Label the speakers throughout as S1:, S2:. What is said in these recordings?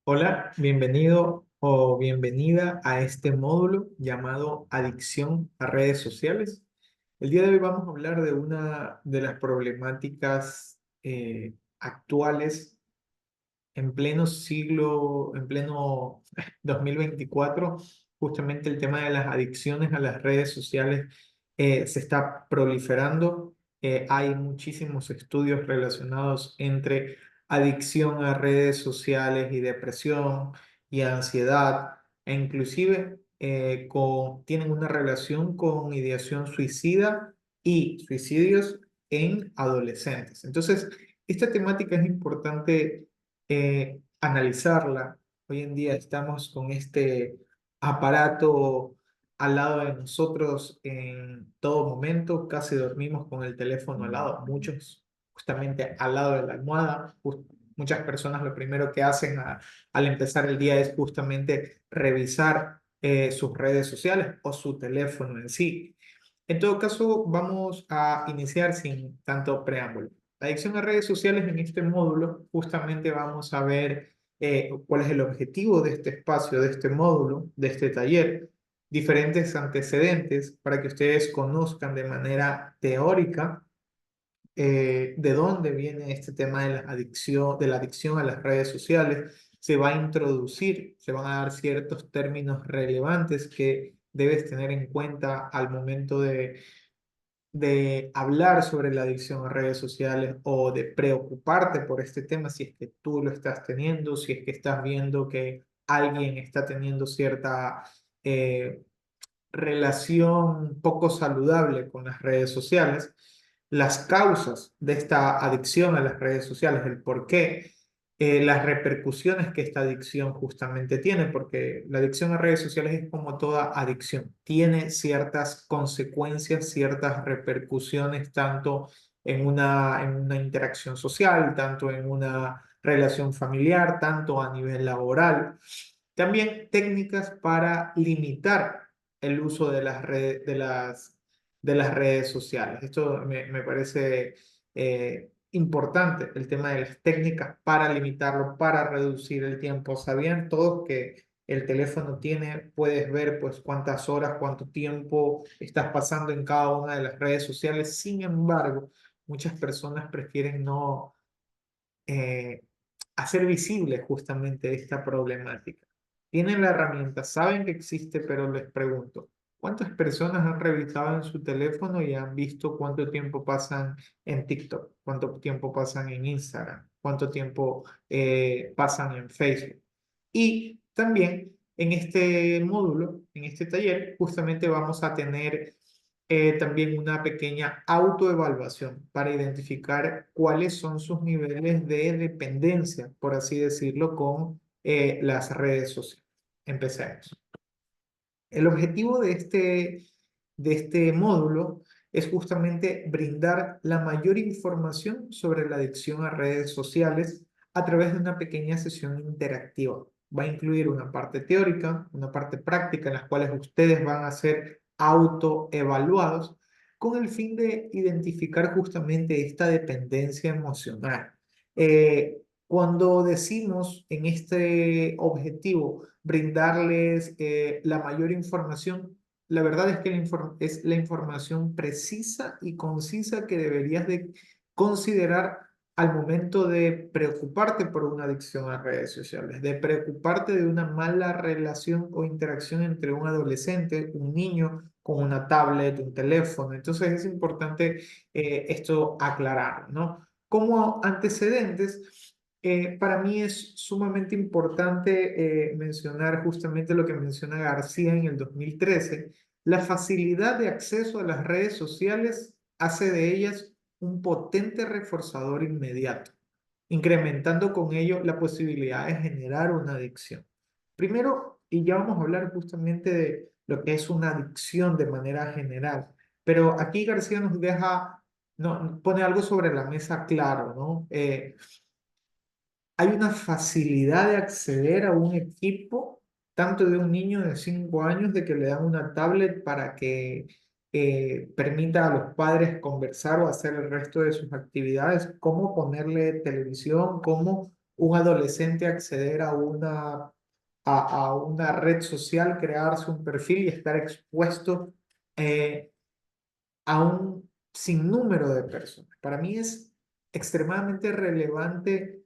S1: Hola, bienvenido o bienvenida a este módulo llamado Adicción a redes sociales. El día de hoy vamos a hablar de una de las problemáticas actuales en pleno siglo, en pleno 2024, justamente el tema de las adicciones a las redes sociales se está proliferando. Hay muchísimos estudios relacionados entre adicción a redes sociales y depresión y ansiedad, e inclusive tienen una relación con ideación suicida y suicidios en adolescentes. Entonces, esta temática es importante analizarla. Hoy en día estamos con este aparato al lado de nosotros en todo momento, casi dormimos con el teléfono al lado, muchos justamente al lado de la almohada. Muchas personas lo primero que hacen al empezar el día es justamente revisar sus redes sociales o su teléfono en sí. En todo caso, vamos a iniciar sin tanto preámbulo. La adicción a redes sociales en este módulo, justamente vamos a ver cuál es el objetivo de este espacio, de este módulo, de este taller, diferentes antecedentes para que ustedes conozcan de manera teórica de dónde viene este tema de la adicción a las redes sociales. Se va a introducir, se van a dar ciertos términos relevantes que debes tener en cuenta al momento de hablar sobre la adicción a redes sociales o de preocuparte por este tema si es que tú lo estás teniendo, si es que estás viendo que alguien está teniendo cierta relación poco saludable con las redes sociales, las causas de esta adicción a las redes sociales, el por qué, las repercusiones que esta adicción justamente tiene, porque la adicción a redes sociales es como toda adicción, tiene ciertas consecuencias, ciertas repercusiones, tanto en una interacción social, tanto en una relación familiar, tanto a nivel laboral. También técnicas para limitar el uso de de las redes sociales. Esto me parece importante, el tema de las técnicas para limitarlo, para reducir el tiempo. ¿Sabían todos que el teléfono tiene, puedes ver pues cuántas horas, cuánto tiempo estás pasando en cada una de las redes sociales? Sin embargo, muchas personas prefieren no eh, hacer visible justamente esta problemática. Tienen la herramienta, saben que existe, pero les pregunto, ¿cuántas personas han revisado en su teléfono y han visto cuánto tiempo pasan en TikTok? ¿Cuánto tiempo pasan en Instagram? ¿Cuánto tiempo pasan en Facebook? Y también en este módulo, en este taller, justamente vamos a tener también una pequeña autoevaluación para identificar cuáles son sus niveles de dependencia, por así decirlo, con las redes sociales. Empecemos. El objetivo de este módulo es justamente brindar la mayor información sobre la adicción a redes sociales a través de una pequeña sesión interactiva. Va a incluir una parte teórica, una parte práctica en las cuales ustedes van a ser autoevaluados con el fin de identificar justamente esta dependencia emocional. Cuando decimos en este objetivo brindarles la mayor información, la verdad es que es la información precisa y concisa que deberías de considerar al momento de preocuparte por una adicción a redes sociales, de preocuparte de una mala relación o interacción entre un adolescente, un niño con una tablet, un teléfono. Entonces es importante esto aclarar, ¿no? Como antecedentes, para mí es sumamente importante mencionar justamente lo que menciona García en el 2013. La facilidad de acceso a las redes sociales hace de ellas un potente reforzador inmediato, incrementando con ello la posibilidad de generar una adicción. Primero, y ya vamos a hablar justamente de lo que es una adicción de manera general, pero aquí García nos deja, no, pone algo sobre la mesa claro, ¿no? Hay una facilidad de acceder a un equipo, tanto de un niño de 5 años, de que le dan una tablet para que permita a los padres conversar o hacer el resto de sus actividades, cómo ponerle televisión, cómo un adolescente acceder a una red social, crearse un perfil y estar expuesto eh, a un sinnúmero de personas. Para mí es extremadamente relevante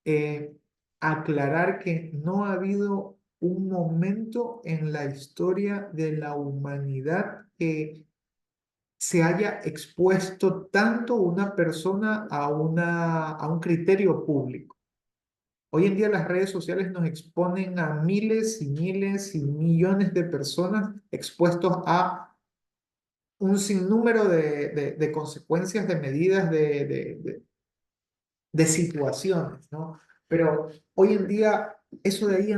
S1: eh, aclarar que no ha habido un momento en la historia de la humanidad que se haya expuesto tanto una persona a un criterio público. Hoy en día las redes sociales nos exponen a miles y miles y millones de personas expuestos a un sinnúmero de consecuencias, de medidas, de situaciones, ¿no? Pero hoy en día eso de ahí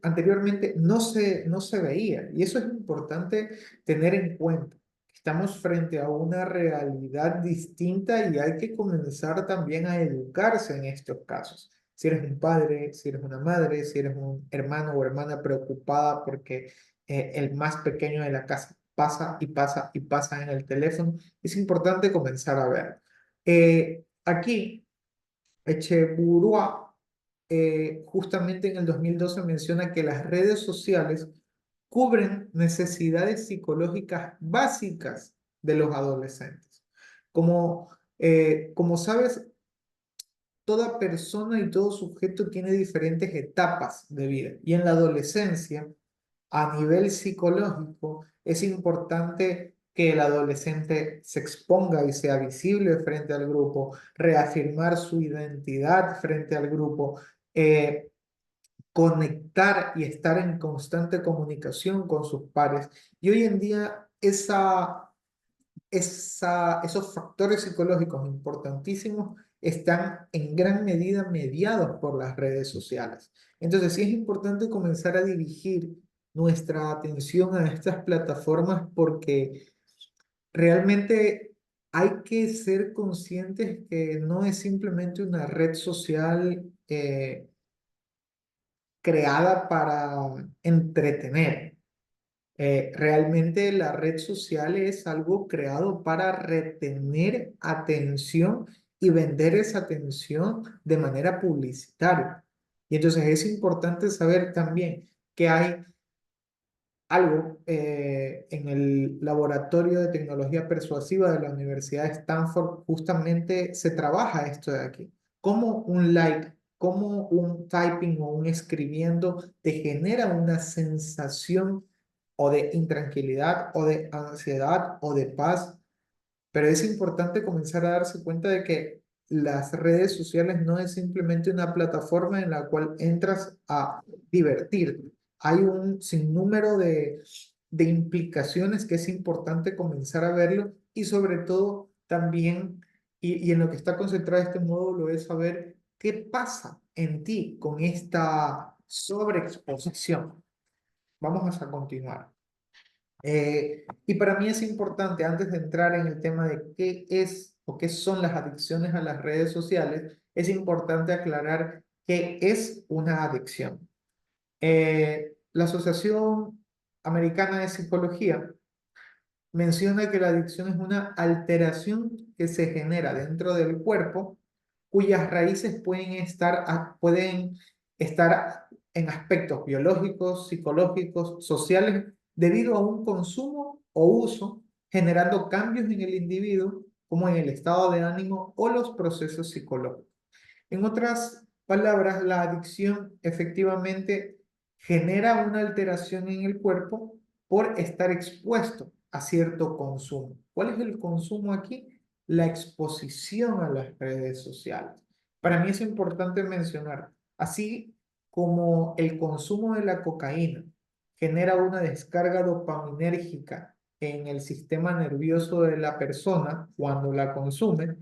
S1: anteriormente no se veía y eso es importante tener en cuenta. Estamos frente a una realidad distinta y hay que comenzar también a educarse en estos casos. Si eres un padre, si eres una madre, si eres un hermano o hermana preocupada porque el más pequeño de la casa pasa y pasa y pasa en el teléfono, es importante comenzar a ver. Aquí Echeburua, justamente en el 2012 menciona que las redes sociales cubren necesidades psicológicas básicas de los adolescentes. Como sabes, toda persona y todo sujeto tiene diferentes etapas de vida y en la adolescencia a nivel psicológico, es importante que el adolescente se exponga y sea visible frente al grupo, reafirmar su identidad frente al grupo, eh, conectar y estar en constante comunicación con sus pares. Y hoy en día esos factores psicológicos importantísimos están en gran medida mediados por las redes sociales. Entonces, sí es importante comenzar a dirigir nuestra atención a estas plataformas porque realmente hay que ser conscientes que no es simplemente una red social creada para entretener. Realmente la red social es algo creado para retener atención y vender esa atención de manera publicitaria. Y entonces es importante saber también que hay algo en el Laboratorio de Tecnología Persuasiva de la Universidad de Stanford, justamente se trabaja esto de aquí. Como un like, como un typing o un escribiendo te genera una sensación o de intranquilidad o de ansiedad o de paz, pero es importante comenzar a darse cuenta de que las redes sociales no es simplemente una plataforma en la cual entras a divertirte. Hay un sinnúmero de implicaciones que es importante comenzar a verlo y sobre todo también, y en lo que está concentrado este módulo es saber qué pasa en ti con esta sobreexposición. Vamos a continuar. Y para mí es importante, antes de entrar en el tema de qué es o qué son las adicciones a las redes sociales, es importante aclarar qué es una adicción. La Asociación Americana de Psicología menciona que la adicción es una alteración que se genera dentro del cuerpo, cuyas raíces pueden estar en aspectos biológicos, psicológicos, sociales, debido a un consumo o uso, generando cambios en el individuo, como en el estado de ánimo o los procesos psicológicos. En otras palabras, la adicción efectivamente genera una alteración en el cuerpo por estar expuesto a cierto consumo. ¿Cuál es el consumo aquí? La exposición a las redes sociales. Para mí es importante mencionar, así como el consumo de la cocaína genera una descarga dopaminérgica en el sistema nervioso de la persona cuando la consume,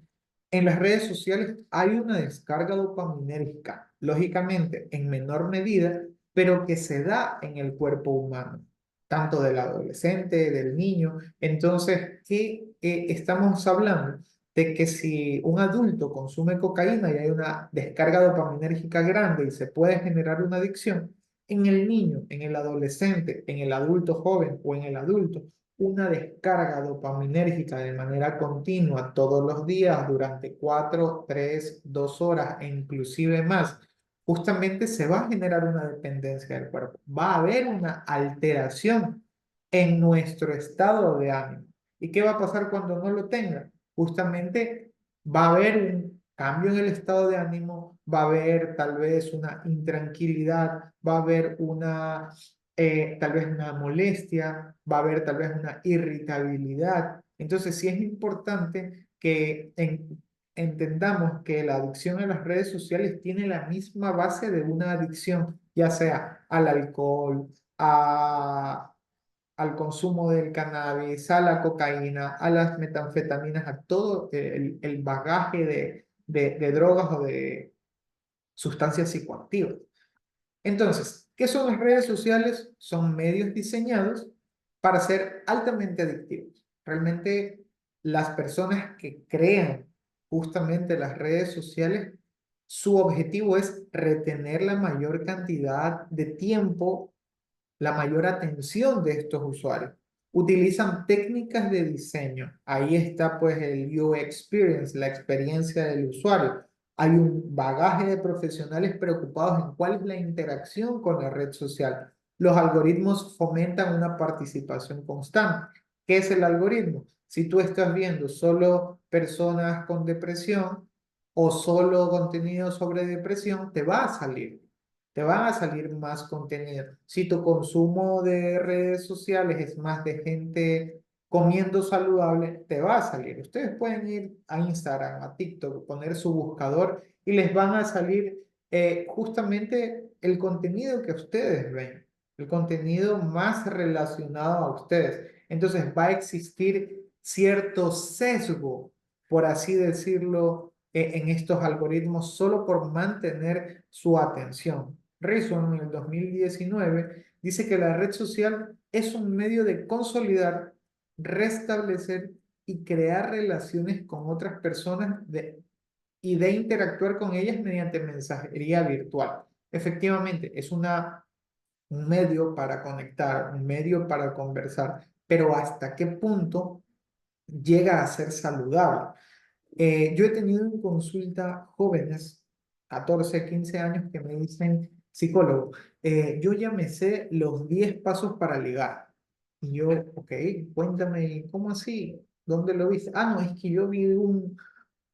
S1: en las redes sociales hay una descarga dopaminérgica, lógicamente en menor medida, pero que se da en el cuerpo humano, tanto del adolescente, del niño. Entonces, ¿qué estamos hablando? De que si un adulto consume cocaína y hay una descarga dopaminérgica grande y se puede generar una adicción, en el niño, en el adolescente, en el adulto joven o en el adulto, una descarga dopaminérgica de manera continua todos los días durante 4, 3, 2 horas e inclusive más justamente se va a generar una dependencia del cuerpo, va a haber una alteración en nuestro estado de ánimo. ¿Y qué va a pasar cuando no lo tenga? Justamente va a haber un cambio en el estado de ánimo, va a haber tal vez una intranquilidad, va a haber una, tal vez una molestia, va a haber tal vez una irritabilidad. Entonces, sí es importante que entendamos que la adicción a las redes sociales tiene la misma base de una adicción, ya sea al alcohol, al consumo del cannabis, a la cocaína, a las metanfetaminas, a todo el bagaje de drogas o de sustancias psicoactivas. Entonces, ¿qué son las redes sociales? Son medios diseñados para ser altamente adictivos. Realmente las personas que crean justamente las redes sociales, su objetivo es retener la mayor cantidad de tiempo, la mayor atención de estos usuarios. Utilizan técnicas de diseño. Ahí está pues el UX Experience, la experiencia del usuario. Hay un bagaje de profesionales preocupados en cuál es la interacción con la red social. Los algoritmos fomentan una participación constante. ¿Qué es el algoritmo? Si tú estás viendo solo personas con depresión o solo contenido sobre depresión, te van a salir más contenido. Si tu consumo de redes sociales es más de gente comiendo saludable, te va a salir. Ustedes pueden ir a Instagram, a TikTok, poner su buscador y les van a salir justamente el contenido que ustedes ven, el contenido más relacionado a ustedes. Entonces va a existir cierto sesgo, por así decirlo, en estos algoritmos solo por mantener su atención. Reason en el 2019 dice que la red social es un medio de consolidar, restablecer y crear relaciones con otras personas y de interactuar con ellas mediante mensajería virtual. Efectivamente, es un medio para conectar, un medio para conversar, pero ¿hasta qué punto llega a ser saludable? Yo he tenido en consulta jóvenes, 14, 15 años, que me dicen, psicólogo, yo ya me sé los 10 pasos para ligar. Y yo, ok, cuéntame, ¿cómo así? ¿Dónde lo viste? Ah, no, es que yo vi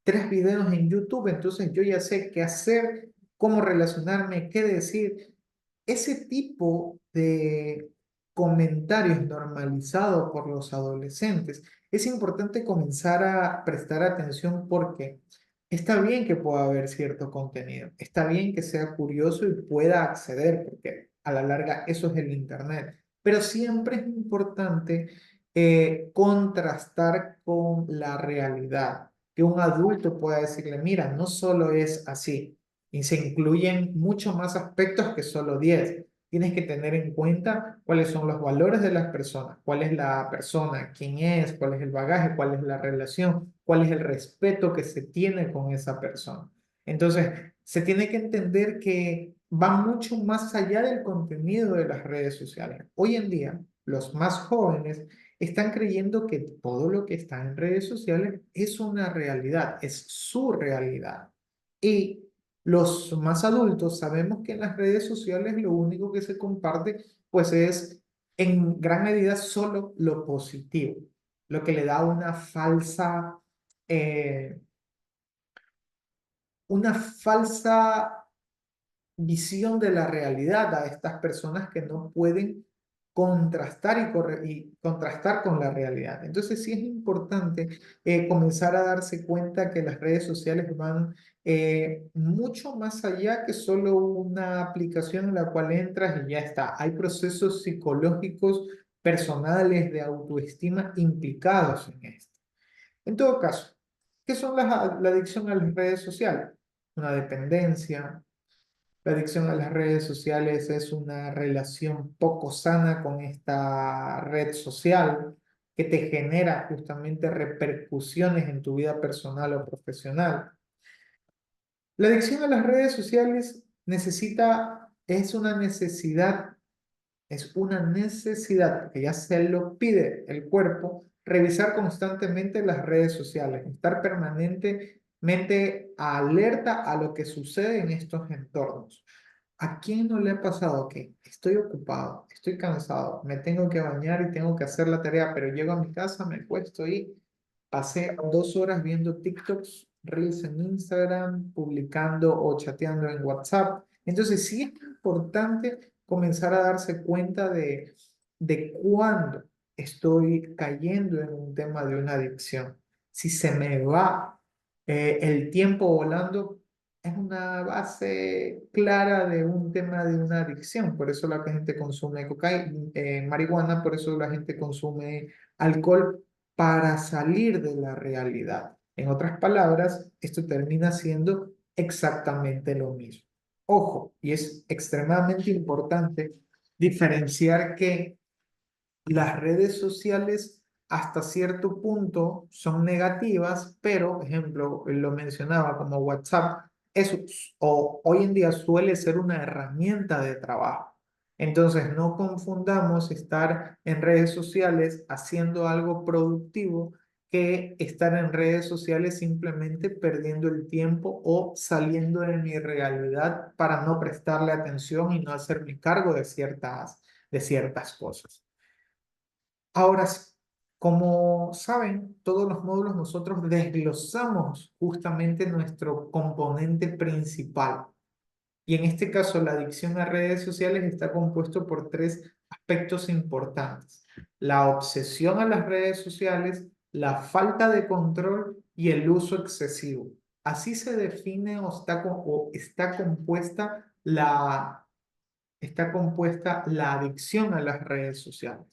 S1: 3 videos en YouTube, entonces yo ya sé qué hacer, cómo relacionarme, qué decir. Ese tipo de comentarios normalizados por los adolescentes, es importante comenzar a prestar atención porque está bien que pueda haber cierto contenido, está bien que sea curioso y pueda acceder, porque a la larga eso es el Internet, pero siempre es importante contrastar con la realidad, que un adulto pueda decirle, mira, no solo es así, y se incluyen muchos más aspectos que solo 10. Tienes que tener en cuenta cuáles son los valores de las personas, cuál es la persona, quién es, cuál es el bagaje, cuál es la relación, cuál es el respeto que se tiene con esa persona. Entonces, se tiene que entender que va mucho más allá del contenido de las redes sociales. Hoy en día, los más jóvenes están creyendo que todo lo que está en redes sociales es una realidad, es su realidad. Y los más adultos sabemos que en las redes sociales lo único que se comparte pues es en gran medida solo lo positivo, lo que le da eh, una falsa visión de la realidad a estas personas que no pueden contrastar y contrastar con la realidad. Entonces sí es importante comenzar a darse cuenta que las redes sociales van mucho más allá que solo una aplicación en la cual entras y ya está. Hay procesos psicológicos personales de autoestima implicados en esto. En todo caso, ¿qué son la adicción a las redes sociales? Una dependencia. La adicción a las redes sociales es una relación poco sana con esta red social que te genera justamente repercusiones en tu vida personal o profesional. La adicción a las redes sociales es una necesidad que ya se lo pide el cuerpo, revisar constantemente las redes sociales, estar permanentemente mente alerta a lo que sucede en estos entornos. ¿A quién no le ha pasado que estoy ocupado, estoy cansado, me tengo que bañar y tengo que hacer la tarea, pero llego a mi casa, me cuesto y pasé 2 horas viendo TikToks, Reels en Instagram, publicando o chateando en WhatsApp? Entonces sí es importante comenzar a darse cuenta de cuándo estoy cayendo en un tema de una adicción. Si se me va el tiempo volando, es una base clara de un tema de una adicción. Por eso la gente consume cocaína, marihuana, por eso la gente consume alcohol para salir de la realidad. En otras palabras, esto termina siendo exactamente lo mismo. Ojo, y es extremadamente importante diferenciar que las redes sociales hasta cierto punto son negativas, pero, por ejemplo, lo mencionaba como WhatsApp, eso o hoy en día suele ser una herramienta de trabajo. Entonces, no confundamos estar en redes sociales haciendo algo productivo que estar en redes sociales simplemente perdiendo el tiempo o saliendo de mi realidad para no prestarle atención y no hacerme cargo de ciertas cosas. Ahora, como saben, todos los módulos nosotros desglosamos justamente nuestro componente principal. Y en este caso, la adicción a redes sociales está compuesto por tres aspectos importantes: la obsesión a las redes sociales, la falta de control y el uso excesivo. Así se define o está compuesta la adicción a las redes sociales.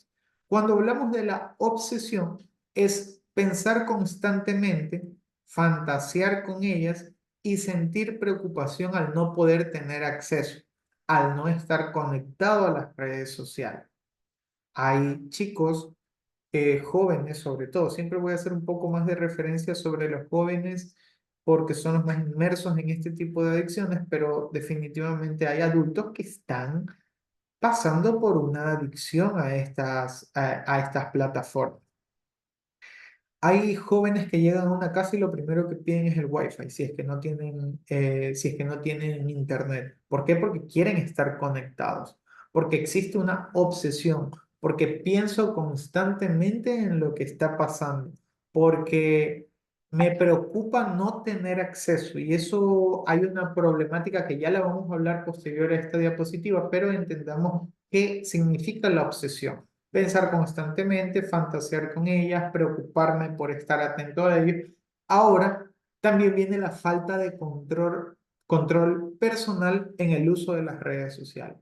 S1: Cuando hablamos de la obsesión, es pensar constantemente, fantasear con ellas y sentir preocupación al no poder tener acceso, al no estar conectado a las redes sociales. Hay chicos, jóvenes sobre todo, siempre voy a hacer un poco más de referencia sobre los jóvenes porque son los más inmersos en este tipo de adicciones, pero definitivamente hay adultos que están pasando por una adicción a estas plataformas. Hay jóvenes que llegan a una casa y lo primero que piden es el Wi-Fi, si es que no tienen internet. ¿Por qué? Porque quieren estar conectados, porque existe una obsesión, porque pienso constantemente en lo que está pasando, porque me preocupa no tener acceso. Y eso hay una problemática que ya la vamos a hablar posterior a esta diapositiva, pero entendamos qué significa la obsesión: pensar constantemente, fantasear con ellas, preocuparme por estar atento a ellos. Ahora también viene la falta de control personal en el uso de las redes sociales.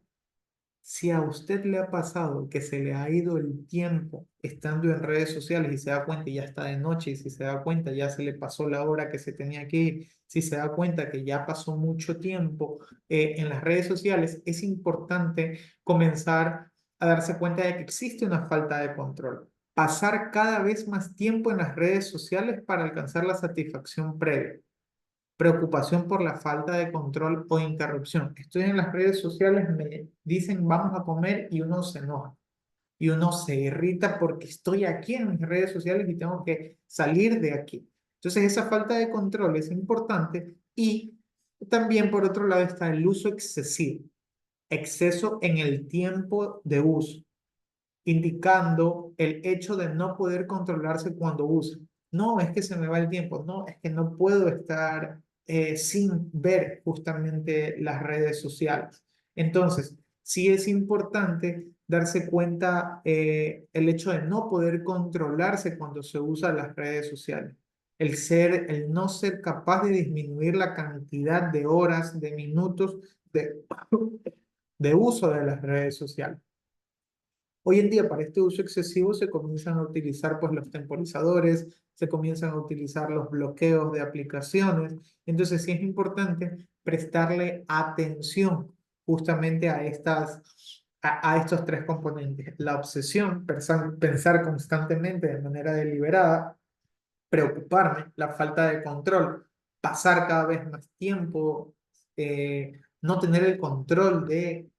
S1: Si a usted le ha pasado que se le ha ido el tiempo estando en redes sociales y se da cuenta y ya está de noche, y si se da cuenta ya se le pasó la hora que se tenía que ir, si se da cuenta que ya pasó mucho tiempo en las redes sociales, es importante comenzar a darse cuenta de que existe una falta de control. Pasar cada vez más tiempo en las redes sociales para alcanzar la satisfacción previa. Preocupación por la falta de control o interrupción. Estoy en las redes sociales, me dicen vamos a comer y uno se enoja y uno se irrita porque estoy aquí en mis redes sociales y tengo que salir de aquí. Entonces esa falta de control es importante y también por otro lado está el uso excesivo, exceso en el tiempo de uso, indicando el hecho de no poder controlarse cuando usa. No, es que se me va el tiempo, no, es que no puedo estar sin ver justamente las redes sociales. Entonces, sí es importante darse cuenta el hecho de no poder controlarse cuando se usa las redes sociales. El no ser capaz de disminuir la cantidad de horas, de minutos de, de uso de las redes sociales. Hoy en día, para este uso excesivo, se comienzan a utilizar pues, los temporizadores, se comienzan a utilizar los bloqueos de aplicaciones. Entonces, sí es importante prestarle atención justamente a estos tres componentes: la obsesión, pensar constantemente de manera deliberada; preocuparme, la falta de control, pasar cada vez más tiempo, no tener el control de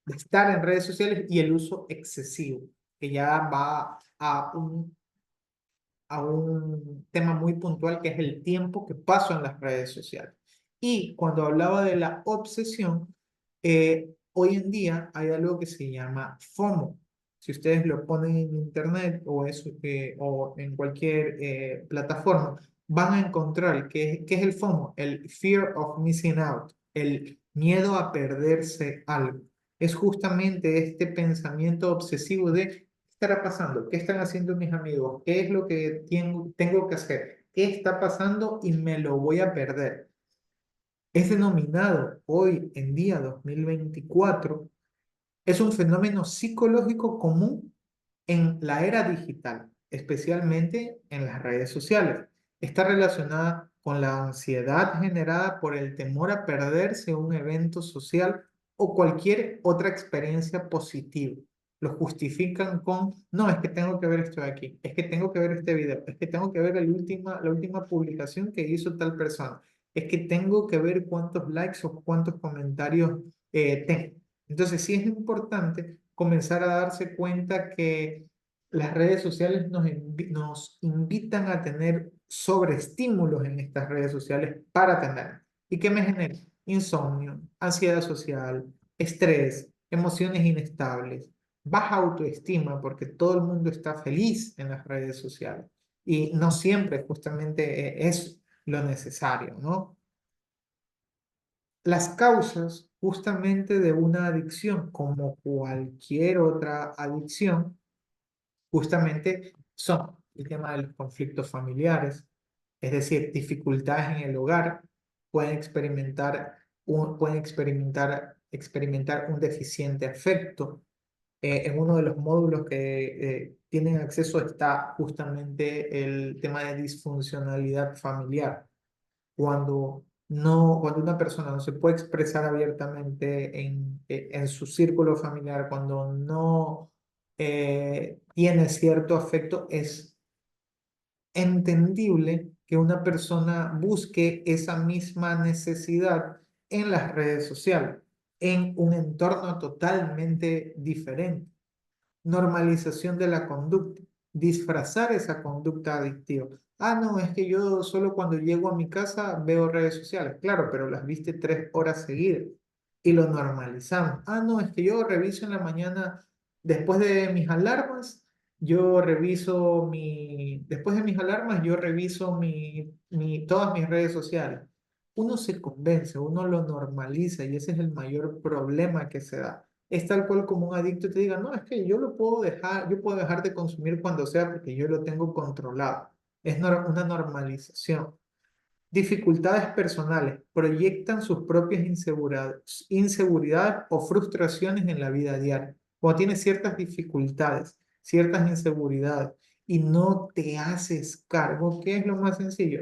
S1: estar en redes sociales; y el uso excesivo, que ya va a un tema muy puntual que es el tiempo que paso en las redes sociales. Y cuando hablaba de la obsesión, hoy en día hay algo que se llama FOMO. Si ustedes lo ponen en internet o en cualquier plataforma, van a encontrar qué es el FOMO, el Fear of Missing Out, el miedo a perderse algo. Es justamente este pensamiento obsesivo de ¿qué estará pasando? ¿Qué están haciendo mis amigos? ¿Qué es lo que tengo que hacer? ¿Qué está pasando y me lo voy a perder? Es denominado hoy en día 2024, es un fenómeno psicológico común en la era digital, especialmente en las redes sociales. Está relacionada con la ansiedad generada por el temor a perderse un evento social o cualquier otra experiencia positiva. Lo justifican con, no, es que tengo que ver esto de aquí, es que tengo que ver este video, es que tengo que ver la última publicación que hizo tal persona, es que tengo que ver cuántos likes o cuántos comentarios tengo. Entonces, sí es importante comenzar a darse cuenta que las redes sociales nos invitan a tener sobreestímulos en estas redes sociales para tener. ¿Y qué me genera? Insomnio, ansiedad social, estrés, emociones inestables, baja autoestima, porque todo el mundo está feliz en las redes sociales. Y no siempre justamente es lo necesario, ¿no? Las causas justamente de una adicción, como cualquier otra adicción, justamente son el tema de los conflictos familiares, es decir, dificultades en el hogar, pueden experimentar un deficiente afecto. En uno de los módulos que tienen acceso está justamente el tema de disfuncionalidad familiar cuando no, cuando una persona no se puede expresar abiertamente en su círculo familiar, cuando no tiene cierto afecto, es entendible que una persona busque esa misma necesidad en las redes sociales, en un entorno totalmente diferente. Normalización de la conducta, disfrazar esa conducta adictiva. Ah, no, es que yo solo cuando llego a mi casa veo redes sociales. Claro, pero las viste 3 horas seguidas y lo normalizamos. Ah, no, es que yo reviso en la mañana, después de mis alarmas, después de mis alarmas, yo reviso todas mis redes sociales. Uno se convence, uno lo normaliza y ese es el mayor problema que se da. Es tal cual como un adicto te diga, no, es que yo lo puedo dejar, yo puedo dejar de consumir cuando sea porque yo lo tengo controlado. Es una normalización. Dificultades personales. Proyectan sus propias inseguridades o frustraciones en la vida diaria. Cuando tienes ciertas dificultades, ciertas inseguridades y no te haces cargo, ¿qué es lo más sencillo?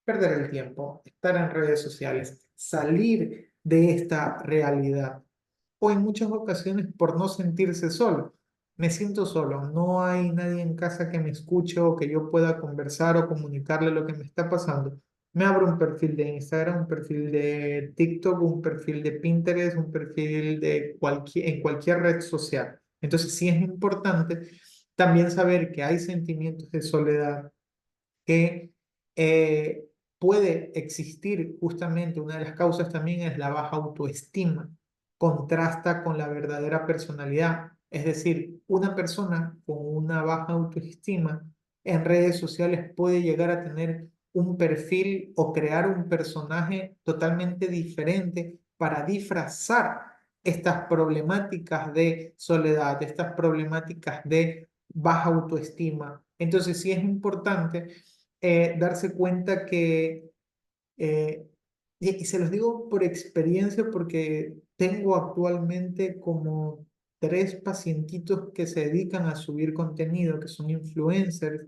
S1: Perder el tiempo, estar en redes sociales, salir de esta realidad o en muchas ocasiones por no sentirse solo. Me siento solo, no hay nadie en casa que me escuche o que yo pueda conversar o comunicarle lo que me está pasando. Me abro un perfil de Instagram, un perfil de TikTok, un perfil de Pinterest, un perfil en cualquier red social. Entonces sí es importante también saber que hay sentimientos de soledad, que puede existir justamente, una de las causas también es la baja autoestima, contrasta con la verdadera personalidad, es decir, una persona con una baja autoestima en redes sociales puede llegar a tener un perfil o crear un personaje totalmente diferente para disfrazar estas problemáticas de soledad, estas problemáticas de baja autoestima. Entonces, sí es importante darse cuenta que, eh, y se los digo por experiencia porque tengo actualmente como 3 pacientitos que se dedican a subir contenido, que son influencers,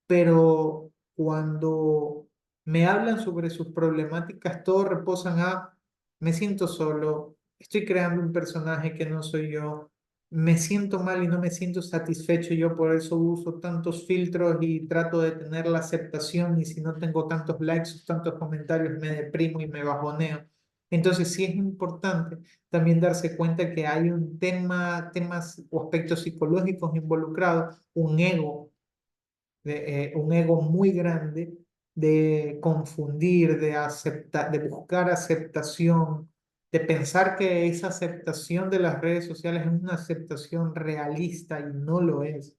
S1: pero cuando me hablan sobre sus problemáticas, todos reposan a, me siento solo, estoy creando un personaje que no soy yo, me siento mal y no me siento satisfecho, yo por eso uso tantos filtros y trato de tener la aceptación y si no tengo tantos likes o tantos comentarios me deprimo y me bajoneo. Entonces sí es importante también darse cuenta que hay temas o aspectos psicológicos involucrados, un ego un ego muy grande de confundir, de buscar aceptación, de pensar que esa aceptación de las redes sociales es una aceptación realista y no lo es.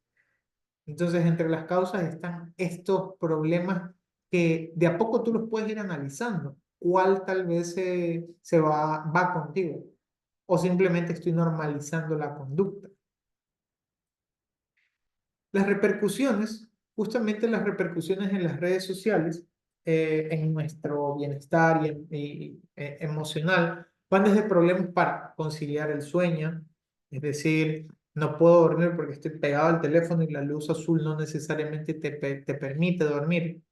S1: Entonces, entre las causas están estos problemas que de a poco tú los puedes ir analizando. ¿Cuál tal vez va contigo? O simplemente estoy normalizando la conducta. Las repercusiones, justamente las repercusiones en las redes sociales, en nuestro bienestar emocional, van desde problemas para conciliar el sueño, es decir, no puedo dormir porque estoy pegado al teléfono y la luz azul no necesariamente te permite dormir.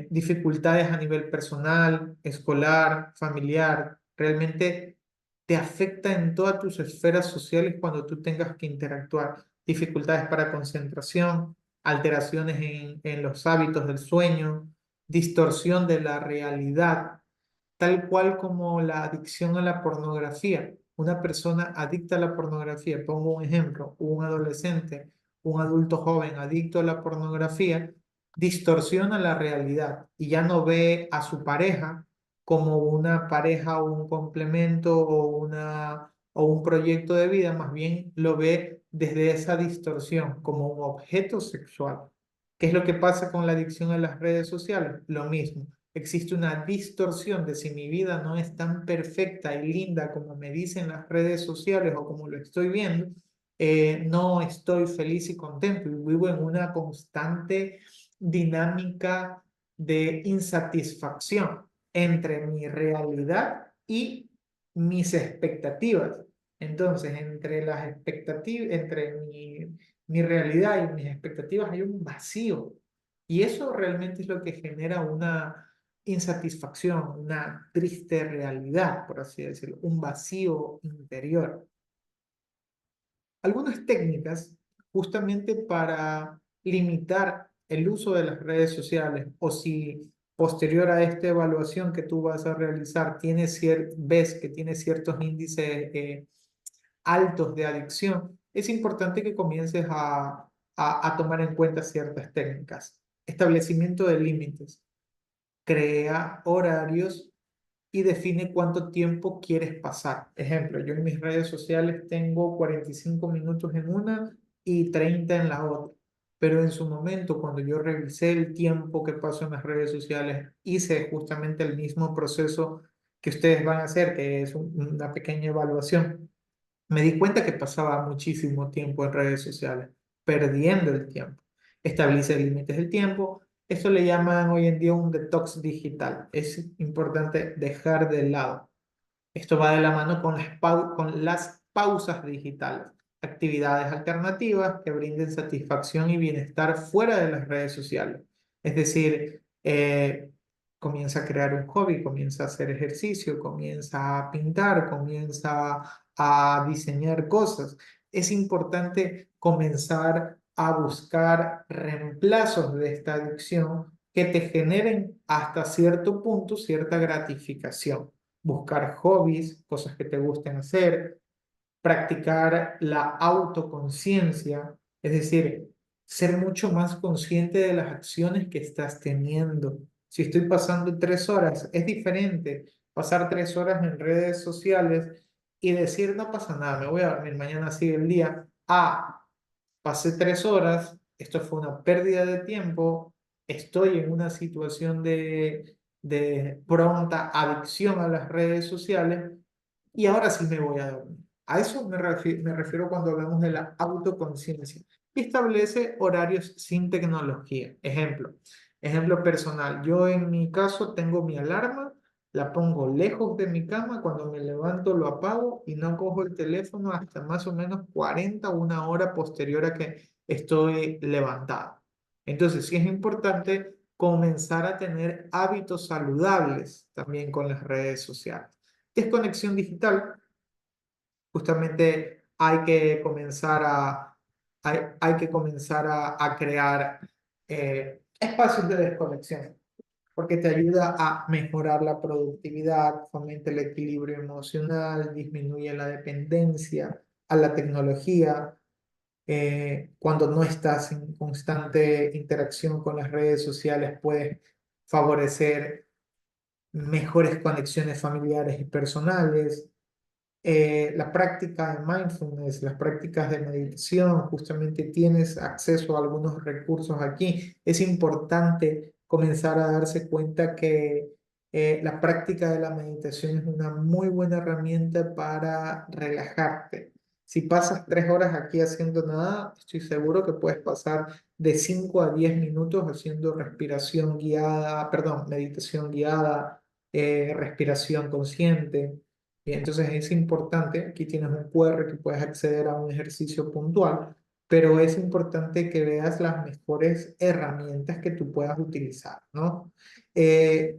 S1: Dificultades a nivel personal, escolar, familiar, realmente te afecta en todas tus esferas sociales cuando tú tengas que interactuar. Dificultades para concentración, alteraciones en los hábitos del sueño, distorsión de la realidad, tal cual como la adicción a la pornografía. Una persona adicta a la pornografía, pongo un ejemplo, un adolescente, un adulto joven adicto a la pornografía, distorsiona la realidad y ya no ve a su pareja como una pareja o un complemento o un proyecto de vida, más bien lo ve desde esa distorsión como un objeto sexual. ¿Qué es lo que pasa con la adicción a las redes sociales? Lo mismo. Existe una distorsión de si mi vida no es tan perfecta y linda como me dicen las redes sociales o como lo estoy viendo, no estoy feliz y contento y vivo en una constante dinámica de insatisfacción entre mi realidad y mis expectativas. Entonces, entre las expectativas, mi realidad y mis expectativas hay un vacío. Y eso realmente es lo que genera una insatisfacción, una triste realidad, por así decirlo, un vacío interior. Algunas técnicas justamente para limitar el uso de las redes sociales o si posterior a esta evaluación que tú vas a realizar ves que tiene ciertos índices altos de adicción, es importante que comiences a tomar en cuenta ciertas técnicas. Establecimiento de límites. Crea horarios y define cuánto tiempo quieres pasar. Ejemplo, yo en mis redes sociales tengo 45 minutos en una y 30 en la otra. Pero en su momento, cuando yo revisé el tiempo que paso en las redes sociales, hice justamente el mismo proceso que ustedes van a hacer, que es una pequeña evaluación. Me di cuenta que pasaba muchísimo tiempo en redes sociales, perdiendo el tiempo. Establece límites del tiempo. Esto le llaman hoy en día un detox digital. Es importante dejar de lado. Esto va de la mano con las pausas digitales, actividades alternativas que brinden satisfacción y bienestar fuera de las redes sociales. Es decir, comienza a crear un hobby, comienza a hacer ejercicio, comienza a pintar, comienza a diseñar cosas. Es importante comenzar a buscar reemplazos de esta adicción que te generen hasta cierto punto cierta gratificación. Buscar hobbies, cosas que te gusten hacer, practicar la autoconciencia, es decir, ser mucho más consciente de las acciones que estás teniendo. Si estoy pasando 3 horas, es diferente pasar 3 horas en redes sociales y decir no pasa nada, me voy a dormir, mañana sigue el día. Pasé 3 horas, esto fue una pérdida de tiempo, estoy en una situación de pronta adicción a las redes sociales y ahora sí me voy a dormir. A eso me refiero cuando hablamos de la autoconciencia. Y establece horarios sin tecnología. Ejemplo personal. Yo en mi caso tengo mi alarma, la pongo lejos de mi cama, cuando me levanto lo apago y no cojo el teléfono hasta más o menos 40 o una hora posterior a que estoy levantado. Entonces, sí es importante comenzar a tener hábitos saludables también con las redes sociales. Desconexión digital, justamente hay que comenzar a crear espacios de desconexión, porque te ayuda a mejorar la productividad, fomenta el equilibrio emocional, disminuye la dependencia a la tecnología, Cuando no estás en constante interacción con las redes sociales, puedes favorecer mejores conexiones familiares y personales. La práctica de mindfulness, las prácticas de meditación, justamente tienes acceso a algunos recursos aquí. Es importante comenzar a darse cuenta que la práctica de la meditación es una muy buena herramienta para relajarte. Si pasas 3 horas aquí haciendo nada, estoy seguro que puedes pasar de 5 a 10 minutos haciendo respiración guiada, perdón, meditación guiada, respiración consciente. Y entonces es importante, aquí tienes un QR que puedes acceder a un ejercicio puntual, pero es importante que veas las mejores herramientas que tú puedas utilizar, ¿no? Eh,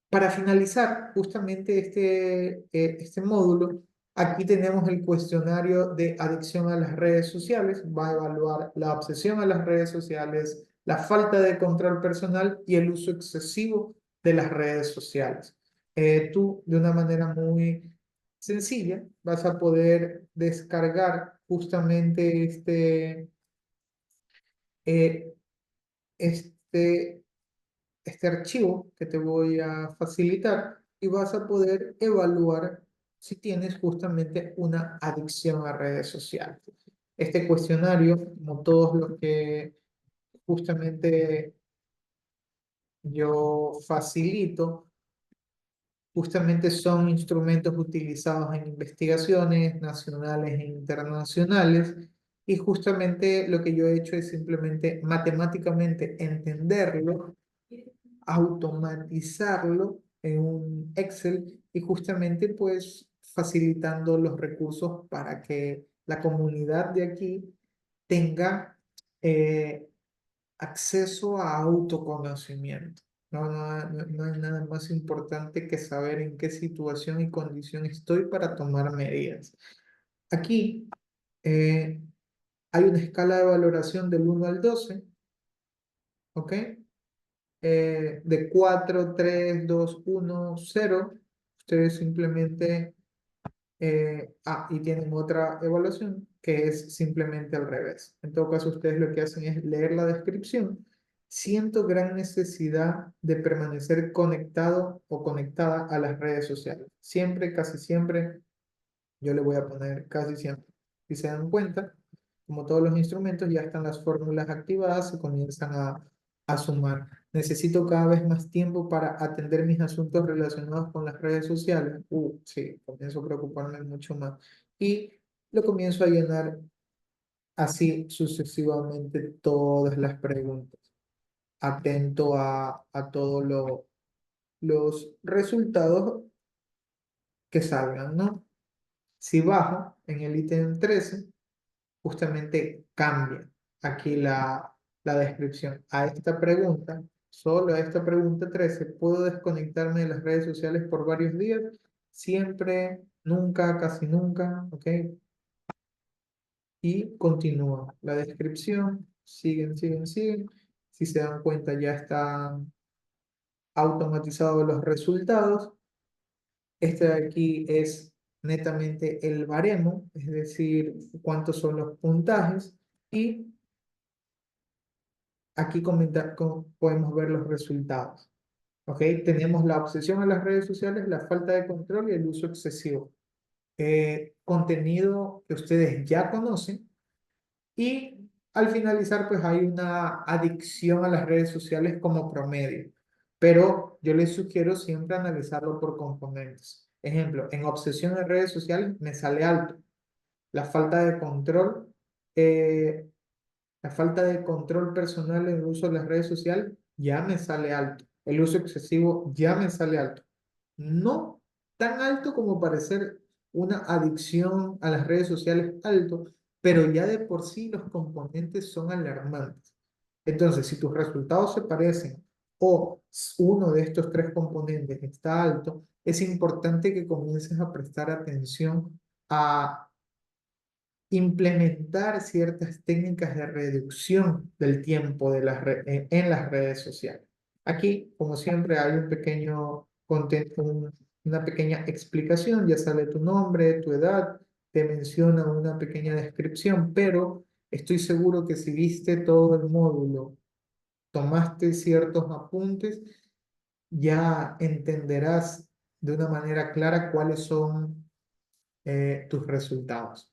S1: para finalizar justamente este módulo, aquí tenemos el cuestionario de adicción a las redes sociales. Va a evaluar la obsesión a las redes sociales, la falta de control personal y el uso excesivo de las redes sociales. Tú, de una manera muy sencilla, vas a poder descargar justamente eh, este este archivo que te voy a facilitar y vas a poder evaluar si tienes justamente una adicción a redes sociales. Este cuestionario, como todos los que justamente yo facilito, justamente son instrumentos utilizados en investigaciones nacionales e internacionales y justamente lo que yo he hecho es simplemente matemáticamente entenderlo, automatizarlo en un Excel y justamente pues facilitando los recursos para que la comunidad de aquí tenga acceso a autoconocimiento. No hay nada más importante que saber en qué situación y condición estoy para tomar medidas. Aquí eh, hay una escala de valoración del 1 al 12, ¿ok? De 4 3 2 1 0. Ustedes simplemente, y tienen otra evaluación que es simplemente al revés. En todo caso, ustedes lo que hacen es leer la descripción. Siento gran necesidad de permanecer conectado o conectada a las redes sociales. Siempre, casi siempre, yo le voy a poner casi siempre. Si se dan cuenta, como todos los instrumentos, ya están las fórmulas activadas, se comienzan a sumar. Necesito cada vez más tiempo para atender mis asuntos relacionados con las redes sociales. Sí, comienzo a preocuparme mucho más. Y lo comienzo a llenar así sucesivamente todas las preguntas. Atento a todos los resultados que salgan, ¿no? Si bajo en el ítem 13 justamente cambia aquí la descripción. A esta pregunta, solo a esta pregunta 13, ¿puedo desconectarme de las redes sociales por varios días? Siempre, nunca, casi nunca, ¿ok? Y continúa la descripción, siguen. Si se dan cuenta, ya están automatizados los resultados. Este de aquí es netamente el baremo, es decir, cuántos son los puntajes. Y aquí podemos ver los resultados. ¿Ok? Tenemos la obsesión a las redes sociales, la falta de control y el uso excesivo. Contenido que ustedes ya conocen. Y al finalizar, pues hay una adicción a las redes sociales como promedio. Pero yo les sugiero siempre analizarlo por componentes. Ejemplo, en obsesión en redes sociales me sale alto. La falta de control, eh, la falta de control personal en el uso de las redes sociales ya me sale alto. El uso excesivo ya me sale alto. No tan alto como parecer una adicción a las redes sociales alto, pero ya de por sí los componentes son alarmantes. Entonces, si tus resultados se parecen o uno de estos tres componentes está alto, es importante que comiences a prestar atención a implementar ciertas técnicas de reducción del tiempo en las redes sociales. Aquí, como siempre, hay un pequeño una pequeña explicación, ya sale tu nombre, tu edad, te menciona una pequeña descripción, pero estoy seguro que si viste todo el módulo, tomaste ciertos apuntes, ya entenderás de una manera clara cuáles son tus resultados.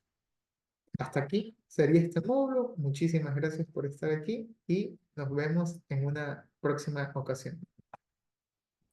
S1: Hasta aquí sería este módulo. Muchísimas gracias por estar aquí y nos vemos en una próxima ocasión.